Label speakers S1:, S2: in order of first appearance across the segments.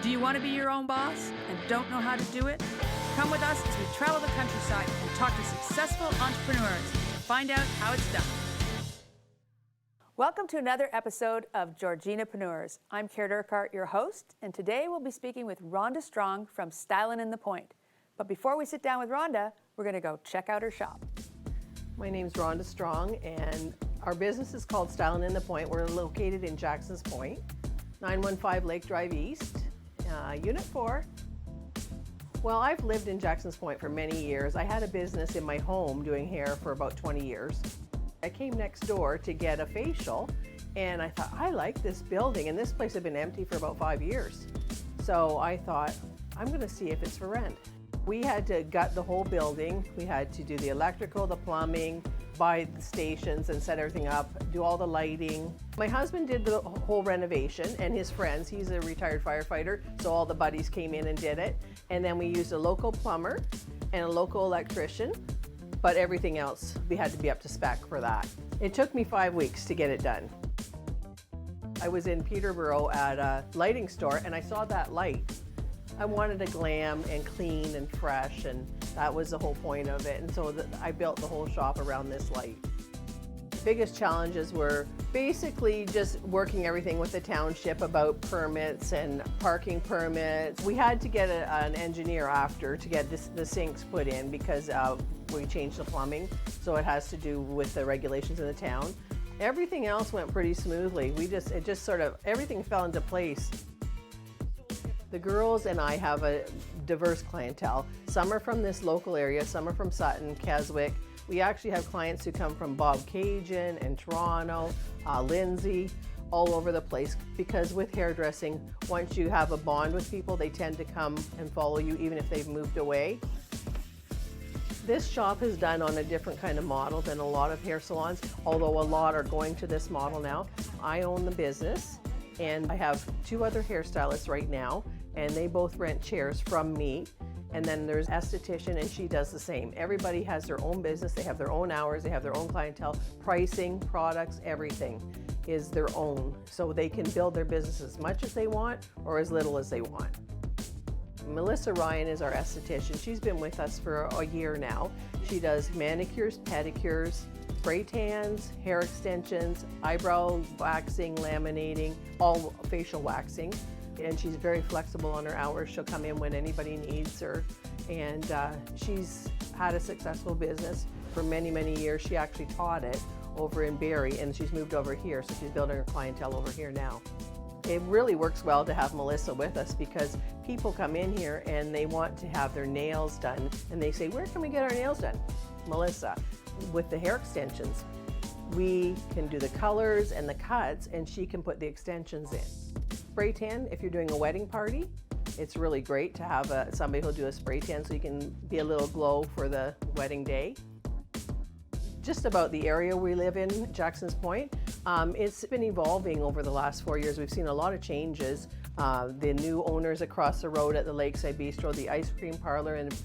S1: Do you want to be your own boss and don't know how to do it? Come with us as we travel the countryside and talk to successful entrepreneurs and find out how it's done. Welcome to another episode of Georginapreneurs. I'm Caird Urquhart, your host, and today we'll be speaking with Rhonda Strong from Stylin in the Point. But before we sit down with Rhonda, we're going to go check out her shop.
S2: My name's Rhonda Strong, and our business is called Stylin in the Point. We're located in Jackson's Point, 915 Lake Drive East, Unit 4. Well, I've lived in Jackson's Point for many years. I had a business in my home doing hair for about 20 years. I came next door to get a facial, and I thought, I like this building, and this place had been empty for about 5 years. So I thought, I'm going to see if it's for rent. We had to gut the whole building. We had to do the electrical, the plumbing, buy the stations and set everything up, do all the lighting. My husband did the whole renovation, and his friends, he's a retired firefighter, so all the buddies came in and did it. And then we used a local plumber and a local electrician, but everything else, we had to be up to spec for that. It took me 5 weeks to get it done. I was in Peterborough at a lighting store, and I saw that light. I wanted to glam and clean and fresh, and that was the whole point of it. And so I built the whole shop around this light. The biggest challenges were basically just working everything with the township about permits and parking permits. We had to get an engineer after to get the sinks put in because we changed the plumbing, so it has to do with the regulations in the town. Everything else went pretty smoothly. Everything fell into place. The girls and I have a diverse clientele. Some are from this local area, some are from Sutton, Keswick. We actually have clients who come from Bobcaygeon and Toronto, Lindsay, all over the place. Because with hairdressing, once you have a bond with people, they tend to come and follow you even if they've moved away. This shop is done on a different kind of model than a lot of hair salons, although a lot are going to this model now. I own the business, and I have 2 other hairstylists right now, and they both rent chairs from me. And then there's esthetician, and she does the same. Everybody has their own business, they have their own hours, they have their own clientele, pricing, products, everything is their own. So they can build their business as much as they want or as little as they want. Melissa Ryan is our esthetician. She's been with us for a year now. She does manicures, pedicures, spray tans, hair extensions, eyebrow waxing, laminating, all facial waxing. And she's very flexible on her hours. She'll come in when anybody needs her. And she's had a successful business for many, many years. She actually taught it over in Barrie, and she's moved over here, so she's building her clientele over here now. It really works well to have Melissa with us because people come in here and they want to have their nails done, and they say, where can we get our nails done? Melissa. With the hair extensions, we can do the colors and the cuts, and she can put the extensions in. Spray tan, if you're doing a wedding party, it's really great to have somebody who'll do a spray tan so you can be a little glow for the wedding day. Just about the area we live in, Jackson's Point, it's been evolving over the last 4 years. We've seen a lot of changes. The new owners across the road at the Lakeside Bistro, the ice cream parlor, and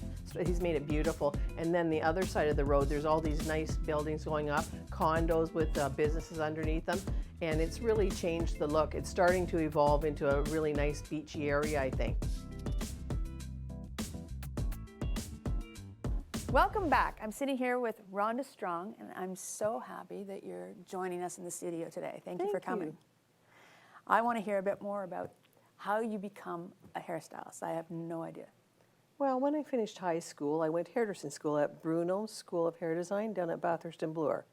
S2: he's made it beautiful. And then the other side of the road, there's all these nice buildings going up, condos with businesses underneath them, and it's really changed the look. It's starting to evolve into a really nice beachy area, I think.
S1: Welcome back. I'm sitting here with Rhonda Strong, and I'm so happy that you're joining us in the studio today. Thank you for coming. I want to hear a bit more about how you become a hairstylist. I have no idea.
S2: Well, when I finished high school, I went to hairdressing school at Bruno's School of Hair Design down at Bathurst and Bloor.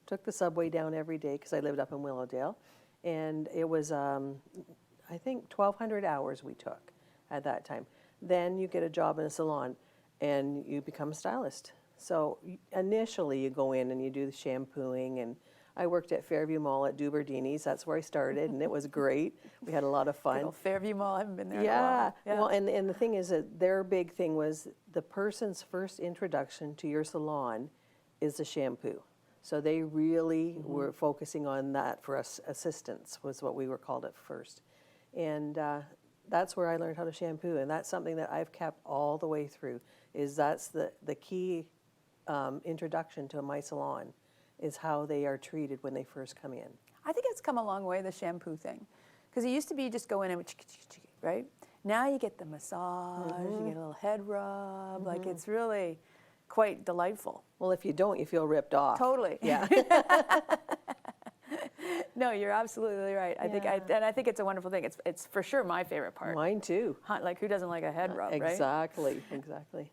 S2: Took the subway down every day because I lived up in Willowdale. And it was, I think, 1,200 hours we took at that time. Then you get a job in a salon and you become a stylist. So initially you go in and you do the shampooing, and I worked at Fairview Mall at Duberdini's. That's where I started, and it was great. We had a lot of fun.
S1: Good old Fairview Mall, I haven't been there in a
S2: Yeah.
S1: while. Yeah.
S2: Well, and the thing is that their big thing was the person's first introduction to your salon is the shampoo. So they really were focusing on that for us. Assistants was what we were called at first. And that's where I learned how to shampoo, and that's something that I've kept all the way through, is that's the key introduction to my salon, is how they are treated when they first come in.
S1: I think it's come a long way, the shampoo thing. Because it used to be just go in and right? Now you get the massage, you get a little head rub, like it's really quite delightful.
S2: Well, if you don't, you feel ripped off.
S1: Totally.
S2: Yeah.
S1: No, you're absolutely right. I think it's a wonderful thing. It's for sure my favorite part.
S2: Mine too.
S1: Like who doesn't like a head rub, right?
S2: Exactly, exactly.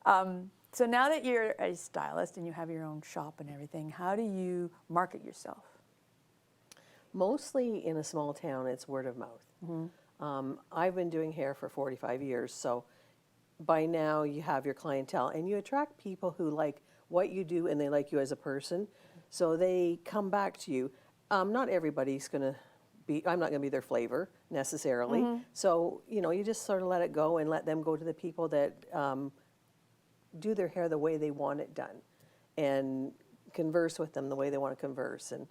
S1: So now that you're a stylist and you have your own shop and everything, how do you market yourself?
S2: Mostly in a small town, it's word of mouth. I've been doing hair for 45 years, so by now you have your clientele, and you attract people who like what you do and they like you as a person, so they come back to you. Not everybody's going to be, I'm not going to be their flavor necessarily, so you just sort of let it go and let them go to the people that do their hair the way they want it done, and converse with them the way they want to converse. And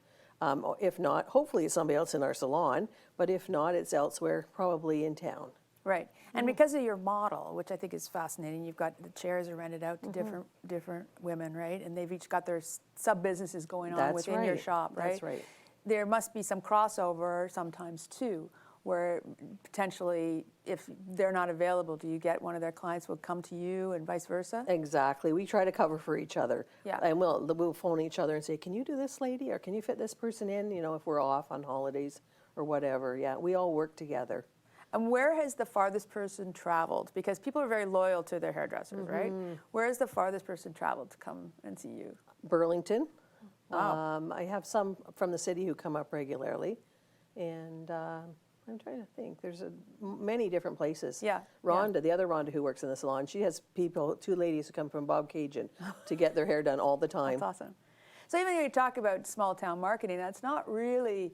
S2: if not, hopefully it's somebody else in our salon, but if not, it's elsewhere, probably in town.
S1: Right. And because of your model, which I think is fascinating, you've got the chairs are rented out to different women, right? And they've each got their sub-businesses going on within your shop, right?
S2: That's right.
S1: There must be some crossover sometimes too, where potentially if they're not available, do you get one of their clients will come to you and vice versa?
S2: Exactly. We try to cover for each other.
S1: Yeah.
S2: And we'll phone each other and say, can you do this, lady? Or can you fit this person in, if we're off on holidays or whatever. Yeah, we all work together.
S1: And where has the farthest person traveled? Because people are very loyal to their hairdressers, right? Where has the farthest person traveled to come and see you?
S2: Burlington.
S1: Wow.
S2: I have some from the city who come up regularly. And I'm trying to think. There's many different places.
S1: Yeah.
S2: Rhonda, the other Rhonda who works in the salon, she has two ladies who come from Bob Cajun to get their hair done all the time.
S1: That's awesome. So even when you talk about small town marketing, it's not really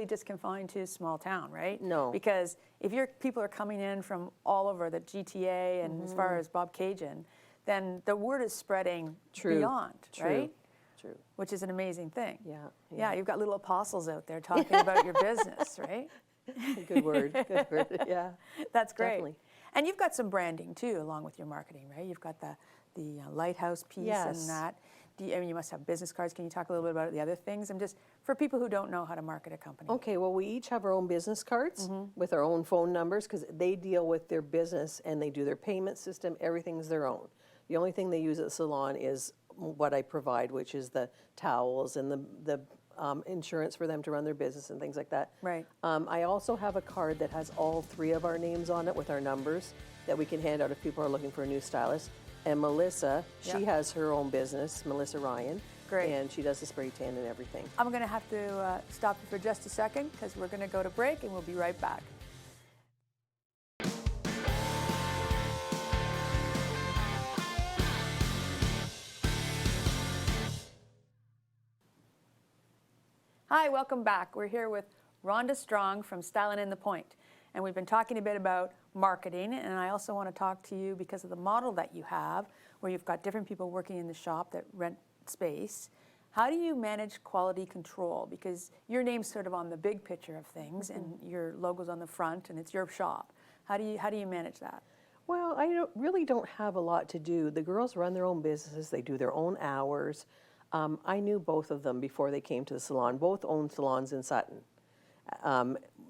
S1: just confined to small town, right?
S2: No.
S1: Because if people are coming in from all over the GTA and as far as Bob Cajun, then the word is spreading beyond, right?
S2: True.
S1: Which is an amazing thing.
S2: Yeah.
S1: You've got little apostles out there talking about your business, right?
S2: Good word. Good word. Yeah.
S1: That's great.
S2: Definitely.
S1: And you've got some branding too, along with your marketing, right? You've got the lighthouse piece and that. You must have business cards. Can you talk a little bit about the other things? And just for people who don't know how to market a company.
S2: Okay, well, we each have our own business cards with our own phone numbers because they deal with their business and they do their payment system. Everything's their own. The only thing they use at the salon is what I provide, which is the towels and the insurance for them to run their business and things like that.
S1: Right.
S2: I also have a card that has all three of our names on it with our numbers that we can hand out if people are looking for a new stylist. And Melissa, she has her own business, Melissa Ryan.
S1: Great.
S2: And she does the spray tan and everything.
S1: I'm going to have to stop you for just a second because we're going to go to break and we'll be right back. Hi, welcome back. We're here with Rhonda Strong from Stylin in the Point. And we've been talking a bit about marketing, and I also want to talk to you because of the model that you have, where you've got different people working in the shop that rent space. How do you manage quality control? Because your name's sort of on the big picture of things, and your logo's on the front, and it's your shop. How do you manage that?
S2: Well, really don't have a lot to do. The girls run their own businesses. They do their own hours. I knew both of them before they came to the salon. Both owned salons in Sutton.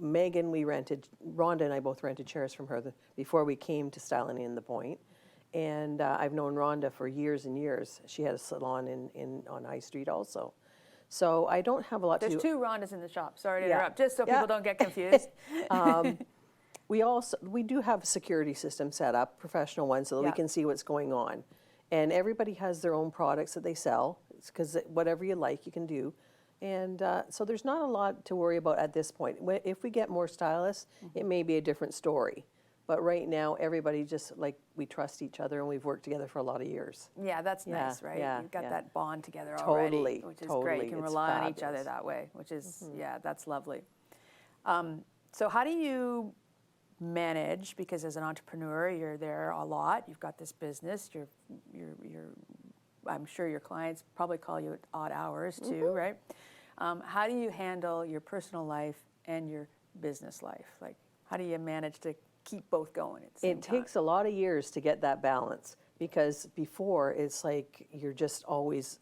S2: Megan, Rhonda and I both rented chairs from her before we came to Stylin in the Point. And I've known Rhonda for years and years. She had a salon on High Street also. So I don't have a lot to do.
S1: There's two Rhondas in the shop. Sorry to interrupt, just so people don't get confused.
S2: We do have a security system set up, professional ones, so that we can see what's going on. And everybody has their own products that they sell, because whatever you like, you can do. And so there's not a lot to worry about at this point. If we get more stylists, it may be a different story. But right now, everybody just, we trust each other, and we've worked together for a lot of years.
S1: Yeah, that's nice, right? You've got that bond together
S2: already,
S1: already, which is great. You can rely on each other that way, which is, that's lovely. So how do you manage, because as an entrepreneur, you're there a lot, you've got this business, I'm sure your clients probably call you at odd hours too, right? How do you handle your personal life and your business life? How do you manage to keep both going at the same time?
S2: It takes a lot of years to get that balance, because before it's you're just always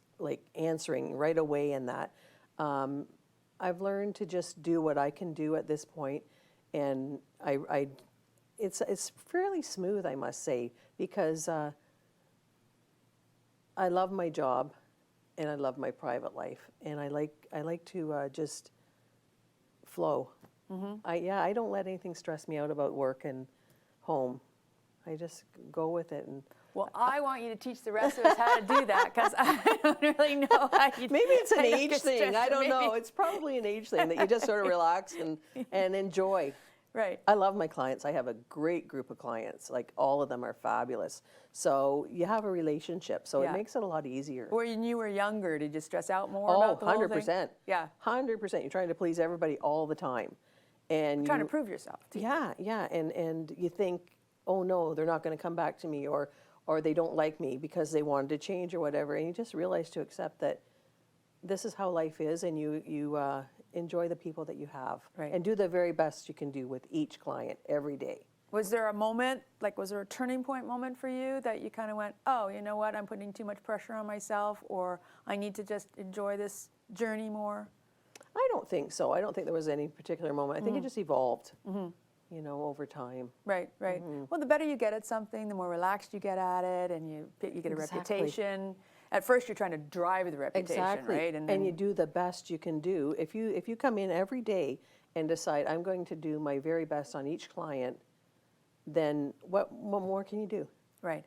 S2: answering right away in that. I've learned to just do what I can do at this point, and it's fairly smooth, I must say, because I love my job and I love my private life, and I like to just flow. I don't let anything stress me out about work and home. I just go with it. And
S1: Well, I want you to teach the rest of us how to do that, because I don't really know how you.
S2: maybe it's an
S1: how you
S2: age
S1: get
S2: thing.
S1: stressed,
S2: I don't
S1: maybe.
S2: know. It's probably an age thing that you just sort of relax and enjoy.
S1: Right.
S2: I love my clients. I have a great group of clients. Like, all of them are fabulous. So you have a relationship. So
S1: Yeah.
S2: it makes it a lot easier.
S1: When you were younger, did you stress out more
S2: Oh,
S1: about the whole thing?
S2: 100%.
S1: Yeah.
S2: 100%. You're trying to please everybody all the time. And
S1: Trying to prove yourself. Too.
S2: Yeah. And you think, oh no, they're not going to come back to me, or they don't like me because they wanted to change or whatever. And you just realize to accept that this is how life is, and you enjoy the people that you have.
S1: Right.
S2: And do the very best you can do with each client every day.
S1: Was there a moment, was there a turning point moment for you that you kind of went, oh, you know what, I'm putting too much pressure on myself, or I need to just enjoy this journey more?
S2: I don't think so. I don't think there was any particular moment. I think it just evolved, over time.
S1: Right. Well, the better you get at something, the more relaxed you get at it, and you get a
S2: Exactly.
S1: reputation. At first, you're trying to drive the reputation,
S2: Exactly.
S1: right?
S2: And you do the best you can do. If you come in every day and decide, I'm going to do my very best on each client, then what more can you do?
S1: Right.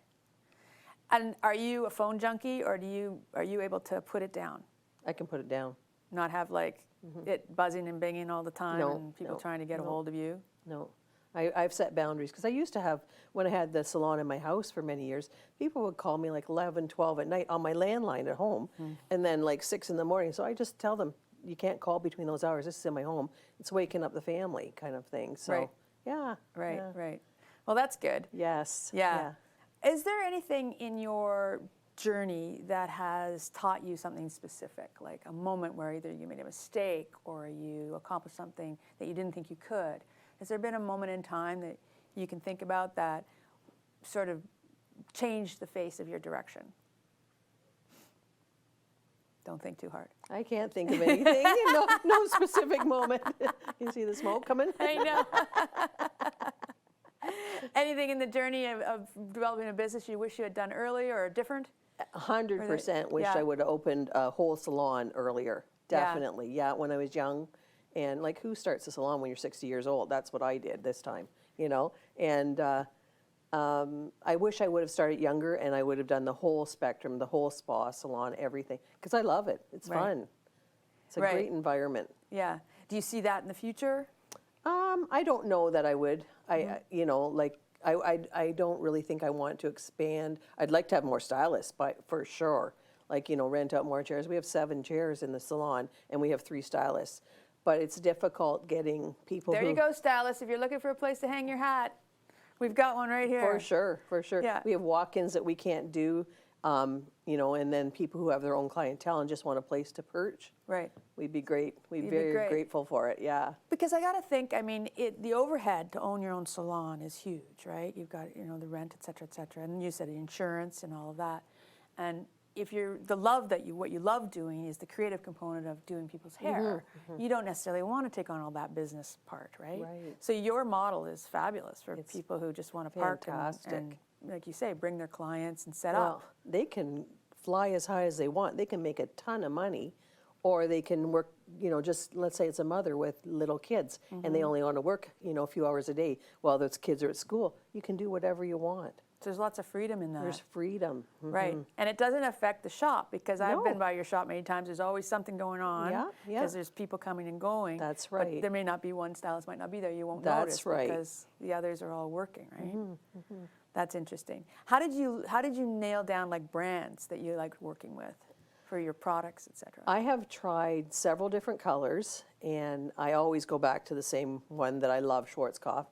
S1: And are you a phone junkie, or are you able to put it down?
S2: I can put it down.
S1: Not have it buzzing and binging all the time,
S2: No,
S1: and people
S2: no,
S1: trying to get a
S2: no.
S1: hold of you?
S2: No. I've set boundaries, because I used to have, when I had the salon in my house for many years, people would call me like 11, 12 at night on my landline at home, and then like 6 in the morning. So I just tell them, you can't call between those hours. This is in my home. It's waking up the family kind of thing. So,
S1: Right.
S2: yeah.
S1: Right,
S2: yeah.
S1: right. Well, that's good.
S2: Yes.
S1: Yeah. Is there anything in your journey that has taught you something specific, like a moment where either you made a mistake or you accomplished something that you didn't think you could? Has there been a moment in time that you can think about that sort of changed the face of your direction? Don't think too hard.
S2: I can't think of anything. No specific moment. You see the smoke coming?
S1: I know. Anything in the journey of developing a business you wish you had done earlier or different?
S2: 100% wish
S1: Yeah.
S2: I would have opened a whole salon earlier.
S1: Yeah.
S2: Definitely. Yeah, when I was young. And who starts a salon when you're 60 years old? That's what I did this time, And I wish I would have started younger, and I would have done the whole spectrum, the whole spa, salon, everything. Because I love it. It's
S1: Right.
S2: fun. It's a
S1: Right.
S2: great environment.
S1: Yeah. Do you see that in the future?
S2: I don't know that I would. I don't really think I want to expand. I'd like to have more stylists, for sure. Rent out more chairs. We have 7 chairs in the salon, and we have 3 stylists. But it's difficult getting people
S1: There you go, stylist. If you're looking for a place to hang your hat, we've got one right here.
S2: For sure.
S1: Yeah.
S2: We have walk-ins that we can't do, and then people who have their own clientele and just want a place to perch.
S1: Right.
S2: We'd be great. We'd be
S1: You'd be
S2: very
S1: great.
S2: grateful for it, yeah.
S1: Because I got to think, the overhead to own your own salon is huge, right? You've got, the rent, et cetera, and you said the insurance and all of that. And if what you love doing is the creative component of doing people's hair, you don't necessarily want to take on all that business part, right?
S2: Right.
S1: So your model is fabulous for people who just want to park
S2: fantastic.
S1: and, like you say, bring their clients and set
S2: Well,
S1: up.
S2: they can fly as high as they want. They can make a ton of money, or they can work, just let's say it's a mother with little kids, and they only want to work, a few hours a day while those kids are at school. You can do whatever you want.
S1: So there's lots of freedom in that.
S2: There's freedom.
S1: Right. And it doesn't affect the shop, because I've
S2: No.
S1: been by your shop many times. There's always something going on.
S2: Yeah.
S1: Because there's people coming and going.
S2: That's
S1: But
S2: right.
S1: there may not be one stylist, might not be there. You won't
S2: That's
S1: notice
S2: right.
S1: because the others are all working, right? That's interesting. How did you nail down brands that you liked working with for your products, et cetera?
S2: I have tried several different colors, and I always go back to the same one that I love, Schwarzkopf.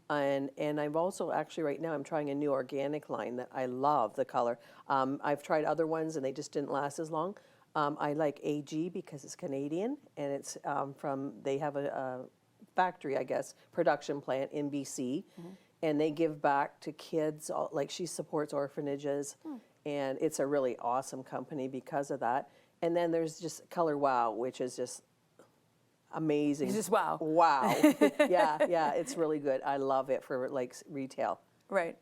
S2: And I've also actually right now I'm trying a new organic line that I love the color. I've tried other ones and they just didn't last as long. I like AG because it's Canadian, and it's they have a factory, I guess, production plant in BC, and they give back to kids. She supports orphanages. And it's a really awesome company because of that. And then there's just Color Wow, which is just, amazing.
S1: It's just wow.
S2: Wow. Yeah, it's really good. I love it for like retail.
S1: Right.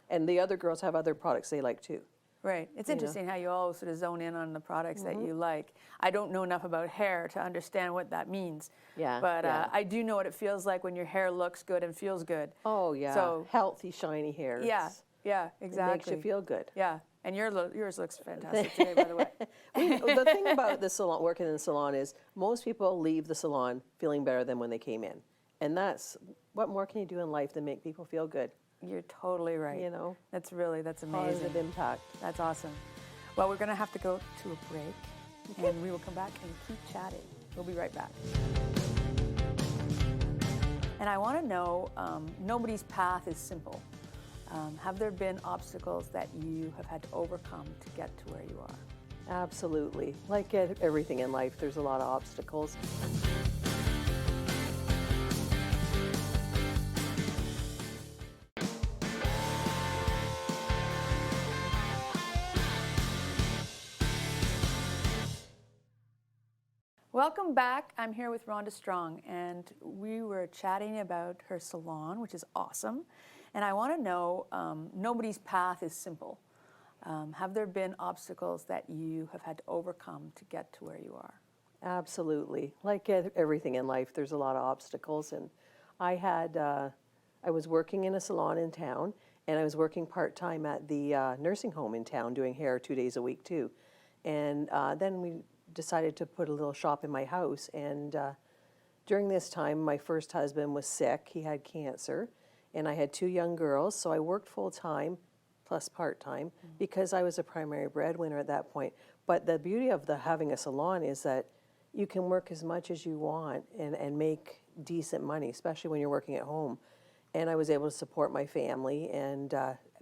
S2: And the other girls have other products they like too.
S1: Right. It's interesting how you all sort of zone in on the products that you like. I don't know enough about hair to understand what that means.
S2: Yeah,
S1: But
S2: yeah.
S1: I do know what it feels like when your hair looks good and feels good.
S2: Oh yeah.
S1: So
S2: healthy, shiny hair.
S1: yeah, yeah,
S2: It
S1: exactly.
S2: makes you feel good.
S1: Yeah. And yours looks fantastic today, by the way.
S2: The thing about the salon, working in the salon, is most people leave the salon feeling better than when they came in. And that's, what more can you do in life than make people feel good?
S1: You're totally right.
S2: You know?
S1: That's amazing.
S2: Positive impact.
S1: That's awesome. Well, we're going to have to go to a break, and we will come back and keep chatting. We'll be right back. And I want to know, nobody's path is simple. Have there been obstacles that you have had to overcome to get to where you are?
S2: Absolutely. Like everything in life, there's a lot of obstacles.
S1: Welcome back. I'm here with Rhonda Strong, and we were chatting about her salon, which is awesome. And I want to know, nobody's path is simple. Have there been obstacles that you have had to overcome to get to where you are?
S2: Absolutely. Like everything in life, there's a lot of obstacles. And I was working in a salon in town, and I was working part-time at the nursing home in town doing hair 2 days a week too. And then we decided to put a little shop in my house. And during this time, my first husband was sick. He had cancer. And I had 2 young girls, so I worked full-time plus part-time because I was a primary breadwinner at that point. But the beauty of having a salon is that you can work as much as you want and make decent money, especially when you're working at home. And I was able to support my family and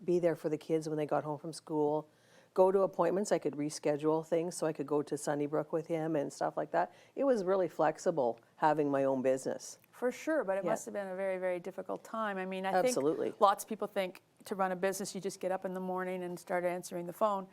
S2: be there for the kids when they got home from school, go to appointments. I could reschedule things so I could go to Sunnybrook with him and stuff like that. It was really flexible having my own business.
S1: For sure, but it must have been a very, very difficult time. I mean, I
S2: Absolutely.
S1: think lots of people think to run a business, you just get up in the morning and start answering the phone.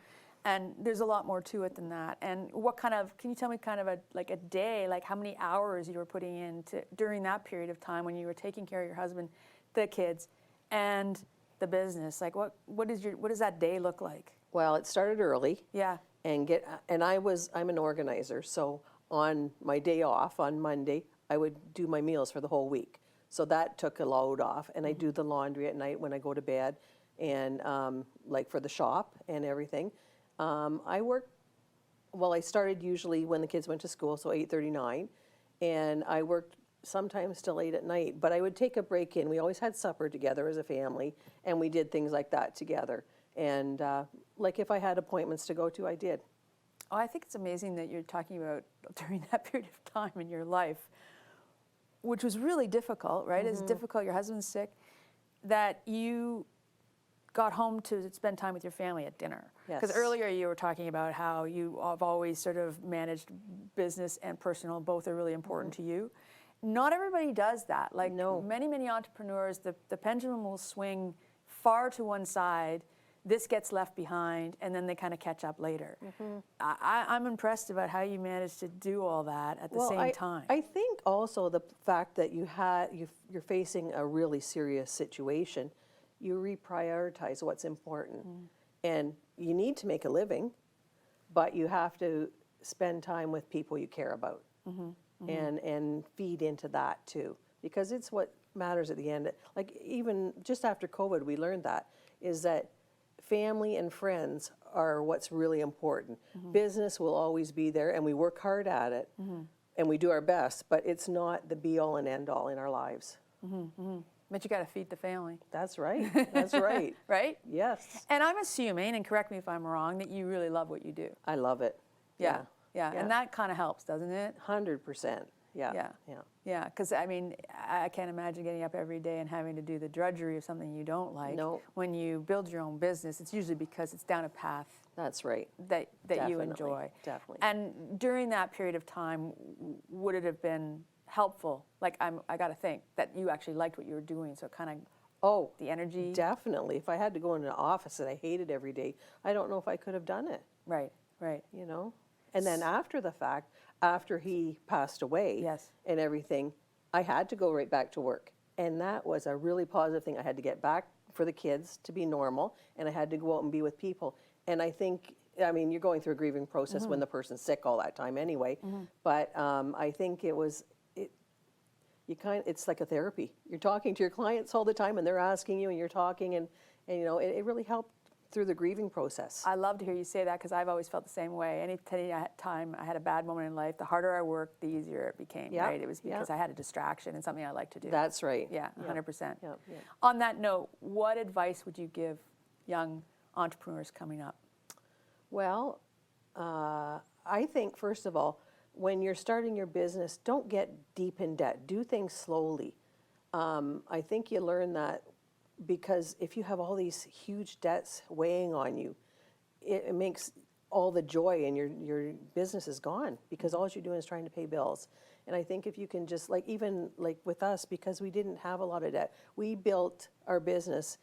S1: And there's a lot more to it than that. And can you tell me kind of a day, like how many hours you were putting in during that period of time when you were taking care of your husband, the kids, and the business? Like what does that day look like?
S2: Well, it started early.
S1: Yeah.
S2: I'm an organizer, so on my day off on Monday, I would do my meals for the whole week. So that took a load off, and I do the laundry at night when I go to bed, and like for the shop and everything. I started usually when the kids went to school, so 8:39, and I worked sometimes till 8 at night, but I would take a break in. We always had supper together as a family, and we did things like that together. And like if I had appointments to go to, I did.
S1: Oh, I think it's amazing that you're talking about during that period of time in your life, which was really difficult, right? It's difficult, your husband's sick, that you got home to spend time with your family at dinner. Because
S2: Yes.
S1: earlier you were talking about how you have always sort of managed business and personal, both are really important to you. Not everybody does that. Like many entrepreneurs, the pendulum will swing far to one side, this gets left behind, and then they kind of catch up later. I'm impressed about how you managed to do all that at the same time.
S2: I think also the fact that you're facing a really serious situation, you reprioritize what's important. And you need to make a living, but you have to spend time with people you care about and feed into that too, because it's what matters at the end. Like even just after COVID, we learned that, is that family and friends are what's really important. Business will always be there, and we work hard at it, and we do our best, but it's not the be-all and end-all in our lives.
S1: But you got to feed the family.
S2: That's right. That's right.
S1: Right?
S2: Yes.
S1: And I'm assuming, and correct me if I'm wrong, that you really love what you do.
S2: I love it.
S1: Yeah. And that kind of helps, doesn't it?
S2: 100%. Yeah.
S1: Yeah, because I mean, I can't imagine getting up every day and having to do the drudgery of something you don't like.
S2: No.
S1: When you build your own business, it's usually because it's down a path
S2: That's right.
S1: that you
S2: Definitely,
S1: enjoy.
S2: definitely.
S1: And during that period of time, would it have been helpful? Like, I got to think that you actually liked what you were doing, so kind of the energy.
S2: Definitely. If I had to go into an office that I hated every day, I don't know if I could have done it.
S1: Right.
S2: You know? And then after the fact, after he passed away
S1: Yes.
S2: and everything, I had to go right back to work. And that was a really positive thing. I had to get back for the kids to be normal, and I had to go out and be with people. And I think, I mean, you're going through a grieving process when the person's sick all that time anyway. But I think it's like a therapy. You're talking to your clients all the time, and they're asking you, and you're talking, and you know, it really helped through the grieving process.
S1: I love to hear you say that because I've always felt the same way. Any time I had a bad moment in life, the harder I worked, the easier it became,
S2: Yep,
S1: right? It was because I had a distraction and something I like to do.
S2: That's right.
S1: Yeah, 100%.
S2: Yep, yep.
S1: On that note, what advice would you give young entrepreneurs coming up?
S2: Well, I think, first of all, when you're starting your business, don't get deep in debt. Do things slowly. I think you learn that because if you have all these huge debts weighing on you, it makes all the joy in your business is gone because all you're doing is trying to pay bills. And I think if you can just, like, even like with us, because we didn't have a lot of debt, we built our business,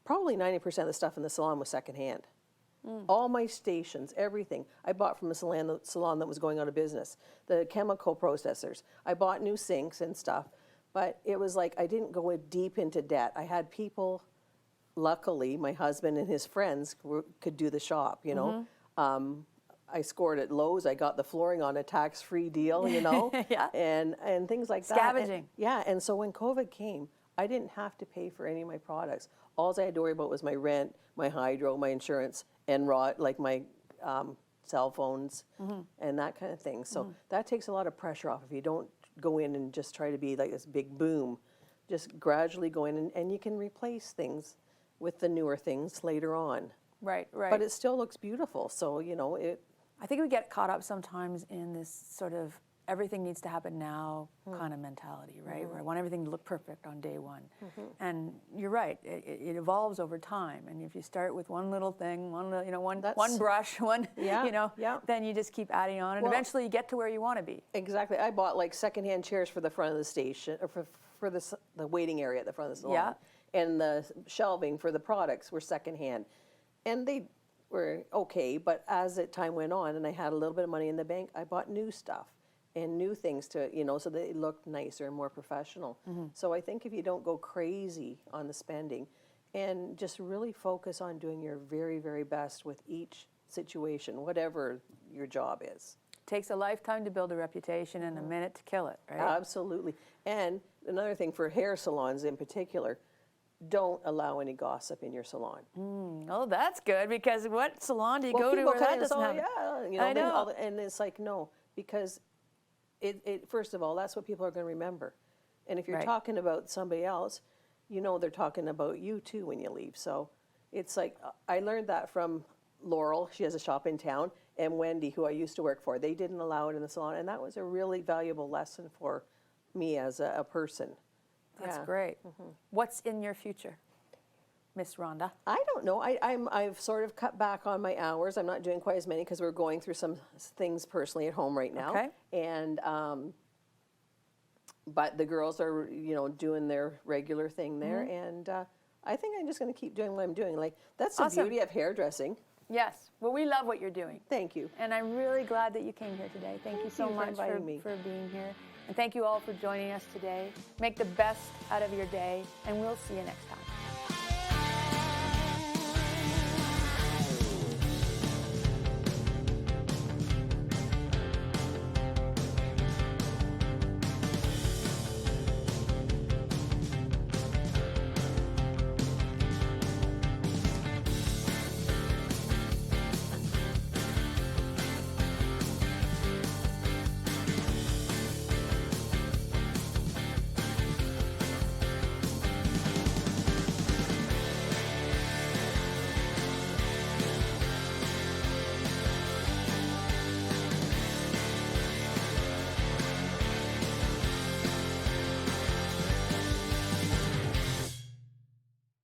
S2: probably 90% of the stuff in the salon was secondhand. All my stations, everything, I bought from a salon that was going out of business. The chemical processors, I bought new sinks and stuff, but it was like I didn't go deep into debt. I had people, luckily, my husband and his friends could do the shop, you know. I scored at Lowe's. I got the flooring on a tax-free deal, you know,
S1: Yeah.
S2: and things like that.
S1: Scavenging.
S2: And so when COVID came, I didn't have to pay for any of my products. All I had to worry about was my rent, my hydro, my insurance, and like my cell phones and that kind of thing. So that takes a lot of pressure off if you don't go in and just try to be like this big boom. Just gradually go in and you can replace things with the newer things later on.
S1: Right, right.
S2: But it still looks beautiful. So, you know,
S1: I think we get caught up sometimes in this sort of everything needs to happen now kind of mentality, right? Where I want everything to look perfect on day one. And you're right, it evolves over time. And if you start with one little thing, one brush, then you just keep adding on, and eventually you get to where you want to be.
S2: Exactly. I bought like secondhand chairs for the front of the station, or for the waiting area at the front of the salon.
S1: Yeah.
S2: And the shelving for the products were secondhand. And they were okay, but as time went on and I had a little bit of money in the bank, I bought new stuff and new things to, you know, so they looked nicer and more professional. So I think if you don't go crazy on the spending and just really focus on doing your very, very best with each situation, whatever your job is.
S1: Takes a lifetime to build a reputation and a minute to kill it, right?
S2: Absolutely. And another thing for hair salons in particular, don't allow any gossip in your salon.
S1: Oh, that's good, because what salon do you go to
S2: people
S1: where that
S2: come in,
S1: doesn't happen?
S2: Yeah, you know,
S1: I know.
S2: and it's like, no, because it first of all, that's what people are going to remember. And if you're
S1: Right.
S2: talking about somebody else, you know they're talking about you too when you leave. So it's like, I learned that from Laurel. She has a shop in town, and Wendy, who I used to work for. They didn't allow it in the salon, and that was a really valuable lesson for me as a person.
S1: That's
S2: Yeah.
S1: great. What's in your future, Miss Rhonda?
S2: I don't know. I've sort of cut back on my hours. I'm not doing quite as many because we're going through some things personally at home right now.
S1: Okay.
S2: And but the girls are, you know, doing their regular thing there, and I think I'm just going to keep doing what I'm doing. Like, that's the
S1: Awesome.
S2: beauty of hairdressing.
S1: Yes. Well, we love what you're doing.
S2: Thank you.
S1: And I'm really glad that you came here today. Thank you so
S2: you for
S1: much
S2: inviting me.
S1: for being here. And thank you all for joining us today. Make the best out of your day, and we'll see you next time.